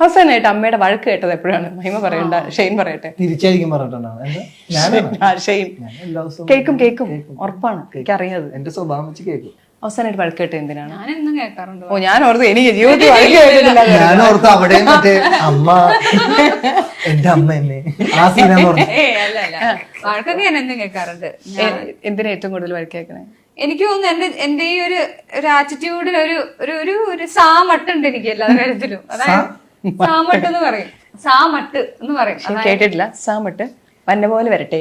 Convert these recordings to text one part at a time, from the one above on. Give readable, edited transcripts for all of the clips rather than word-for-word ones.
അവസാനമായിട്ട് അമ്മയുടെ വഴക്ക് കേട്ടത് എപ്പോഴാണ്? മഹിമ പറയണ്ട, ഷെയ്ൻ പറയട്ടെ. തിരിച്ചായിരിക്കും പറഞ്ഞിട്ടുണ്ടാവും. ഷെയ്ൻ കേക്കും ഉറപ്പാണ്, എനിക്കറിയാത്. എന്റെ സ്വഭാവം വെച്ച് കേൾക്കും. അവസാനമായിട്ട് വഴക്ക് കേട്ടത് എന്തിനാണ്? ഞാനെന്നും കേൾക്കാറുണ്ട്. ഓ, ഞാൻ ഓർത്ത് എനിക്ക് ജീവിതത്തിൽ വഴക്ക് കേട്ടിട്ടില്ല. ഞാൻ ഓർത്ത് അവിടെ മറ്റേ അമ്മ എന്റെ അമ്മ എന്നെ ആ സീനാന്ന് പറഞ്ഞു. വഴക്കൊക്കെ ഞാൻ എന്നും കേൾക്കാറുണ്ട്. എന്തിനാ ഏറ്റവും കൂടുതൽ വഴക്ക് കേൾക്കണേ? എനിക്ക് തോന്നുന്നു എന്റെ ഈ ഒരു ആറ്റിറ്റ്യൂഡിൽ ഒരു സാമട്ടുണ്ട് എനിക്ക് എല്ലാ കാര്യത്തിലും. അതായത് സാമട്ട് എന്ന് പറയും, സാമട്ട് എന്ന് പറയും. കേട്ടിട്ടില്ല. സാമട്ട് വന്ന പോലെ വരട്ടെ,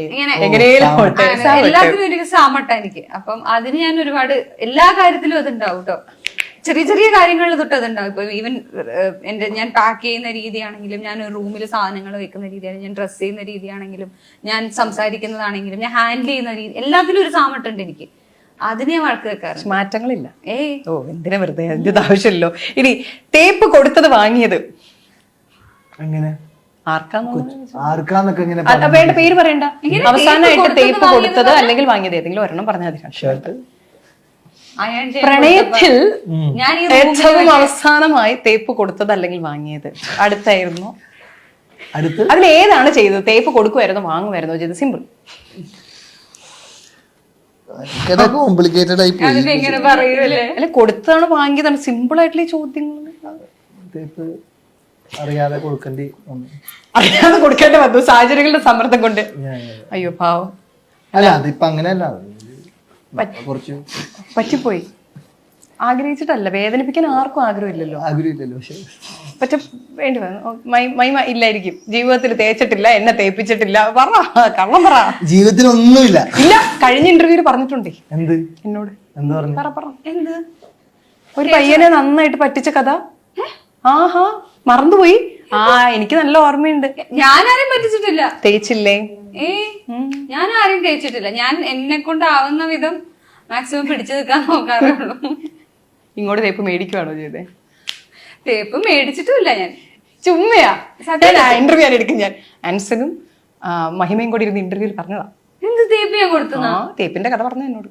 എല്ലാത്തിനും എനിക്ക് സാമട്ട എനിക്ക്. അപ്പം അതിന് ഞാൻ ഒരുപാട് എല്ലാ കാര്യത്തിലും അതുണ്ടാവും കേട്ടോ. ചെറിയ ചെറിയ കാര്യങ്ങളിൽ തൊട്ട് അതുണ്ടാവും. ഇപ്പൊ ഈവൻ ഞാൻ പാക്ക് ചെയ്യുന്ന രീതിയാണെങ്കിലും, ഞാൻ റൂമിൽ സാധനങ്ങൾ വെക്കുന്ന രീതിയാണെങ്കിലും, ഞാൻ ഡ്രസ് ചെയ്യുന്ന രീതിയാണെങ്കിലും, ഞാൻ സംസാരിക്കുന്നതാണെങ്കിലും, ഞാൻ ഹാൻഡിൽ ചെയ്യുന്ന രീതി, എല്ലാത്തിലും ഒരു സാമട്ടുണ്ട് എനിക്ക്. അതിന് ഞാൻ വഴക്ക് വെക്കാറ്. മാറ്റങ്ങളില്ല. ഓ, എന്തിനാ വെറുതെ, അതിന്റെ ആവശ്യമില്ലല്ലോ. ഇനി തേപ്പ് കൊടുത്തത് വാങ്ങിയത് എങ്ങനെ, ആർക്കാന്നൊക്കെ വേണ്ട പേര് പറയണ്ട. അവസാനമായിട്ട് തേപ്പ് കൊടുത്തത് അല്ലെങ്കിൽ വാങ്ങിയത് ഏതെങ്കിലും ഒരെണ്ണം പറഞ്ഞാൽ മതി. പ്രണയത്തിൽ ഏറ്റവും അവസാനമായി തേപ്പ് കൊടുത്തത് അല്ലെങ്കിൽ വാങ്ങിയത് അടുത്തായിരുന്നു. അതിൽ ഏതാണ് ചെയ്തത്? തേപ്പ് കൊടുക്കുമായിരുന്നോ വാങ്ങുമായിരുന്നോ ചെയ്തത്? സിമ്പിൾ. കോംപ്ലിക്കേറ്റഡ് ആയി പോയി. അല്ലെ കൊടുത്തതാണ് വാങ്ങിയതാണ്? സിമ്പിൾ ആയിട്ടുള്ള ഈ ചോദ്യങ്ങൾ. അറിയാതെ കൊടുക്കേണ്ടി വന്നു സാഹചര്യങ്ങളുടെ സമ്മർദ്ദം കൊണ്ട്. അയ്യോ പാവം. അല്ല, അതിപ്പോ അങ്ങനെയല്ല, കുറച്ച് പറ്റിപ്പോയി. ആഗ്രഹിച്ചിട്ടല്ല, വേദനിപ്പിക്കാൻ ആർക്കും ആഗ്രഹമില്ലല്ലോ. പക്ഷെ വേണ്ടി വന്നു. മൈമ ഇല്ലായിരിക്കും ജീവിതത്തിൽ. തേച്ചിട്ടില്ല, എന്നെ തേപ്പിച്ചിട്ടില്ല. പറ, കള്ളം പറ. ജീവിതത്തിൽ ഒന്നുമില്ല. ഇല്ല, കഴിഞ്ഞ ഇന്റർവ്യൂല് പറഞ്ഞിട്ടുണ്ടേ. എന്ത്? എന്നോട് എന്താ പറഞ്ഞു? പറ. എന്ത്? ഒരു പയ്യനെ നന്നായിട്ട് പറ്റിച്ച കഥ. ആഹാ, മറന്നുപോയി. എനിക്ക് നല്ല ഓർമ്മയുണ്ട്. ഞാൻ ആരെയും പറ്റിച്ചിട്ടില്ല. തേച്ചില്ലേ? ഞാൻ ആരെയും തേച്ചിട്ടില്ല. ഞാൻ എന്നെ കൊണ്ടാവുന്ന വിധം മാക്സിമം പിടിച്ചു നിൽക്കാൻ നോക്കാറുള്ളൂ. ഇങ്ങോട്ട് തേപ്പ് മേടിക്കുവാണോ ചെയ്തേ? തേപ്പ് മേടിച്ചിട്ടുമില്ല ഞാൻ. ചുമ്മയാ. ഇന്റർവ്യൂ ആണ് എടുക്കും ഞാൻ. ആൻസനും മഹിമയും കൂടി ഇരുന്ന് ഇന്റർവ്യൂവിൽ പറഞ്ഞതാ. എന്ത് തേപ്പ് ഞാൻ കൊടുത്തു? തേപ്പിന്റെ കഥ പറഞ്ഞു എന്നോട്.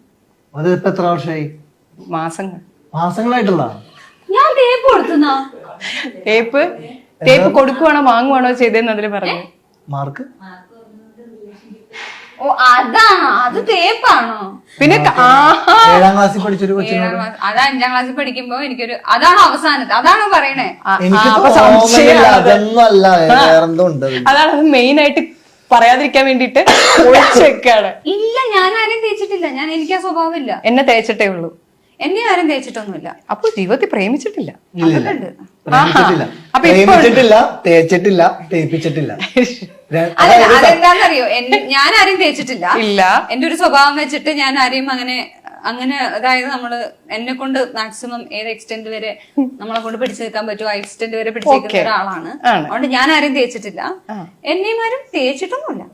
അത് ഇപ്പൊ എത്ര വർഷമായി? മാസങ്ങളായിട്ടുള്ള. ഞാൻ തേപ്പ് കൊടുത്തുന്നാ? തേപ്പ് കൊടുക്കുവാണോ വാങ്ങുവാണോ ചെയ്തതെന്ന് അതില് പറഞ്ഞു. മാർക്ക്? ഓ, അതാണോ? അത് തേപ്പാണോ? പിന്നെ 7ാം ക്ലാസ്സിൽ പഠിച്ചൊരു കൊച്ചിനോട്. അത് 5ാം ക്ലാസ്സിൽ പഠിക്കുമ്പോ എനിക്കൊരു, അതാണോ അവസാനത്തെ? അതാണോ പറയണേ? അതൊന്നും അല്ല, വേറെന്തോ ഉണ്ട്. അതാണ് അത് മെയിൻ ആയിട്ട് പറയാതിരിക്കാൻ വേണ്ടിട്ട് ഒളിച്ചു വെക്കാണ്. ഇല്ല, ഞാൻ ആരെയും തേച്ചിട്ടില്ല. എനിക്ക് ആ സ്വഭാവം ഇല്ല. എന്നെ തേച്ചിട്ടേ ഉള്ളൂ. എന്നെ ആരും തേച്ചിട്ടൊന്നുമില്ല. അപ്പൊ ജീവിതത്തിൽ പ്രേമിച്ചിട്ടില്ല. തേച്ചിട്ടില്ല, തേപ്പിച്ചിട്ടില്ല. അതെന്താന്നറിയോ, ഞാൻ ആരെയും തേച്ചിട്ടില്ല. ഇല്ല, എന്റെ ഒരു സ്വഭാവം വെച്ചിട്ട് ഞാൻ ആരെയും അങ്ങനെ അതായത് നമ്മള് എന്നെ കൊണ്ട് മാക്സിമം ഏത് എക്സ്റ്റെന്റ് വരെ നമ്മളെ കൊണ്ട് പിടിച്ചു നിൽക്കാൻ പറ്റുമോ ആ എക്സ്റ്റെന്റ് വരെ പിടിച്ചു നിൽക്കുന്ന ഒരാളാണ്. അതുകൊണ്ട് ഞാൻ ആരെയും തേച്ചിട്ടില്ല. എന്നെയും ആരും തേച്ചിട്ടൊന്നുമില്ല.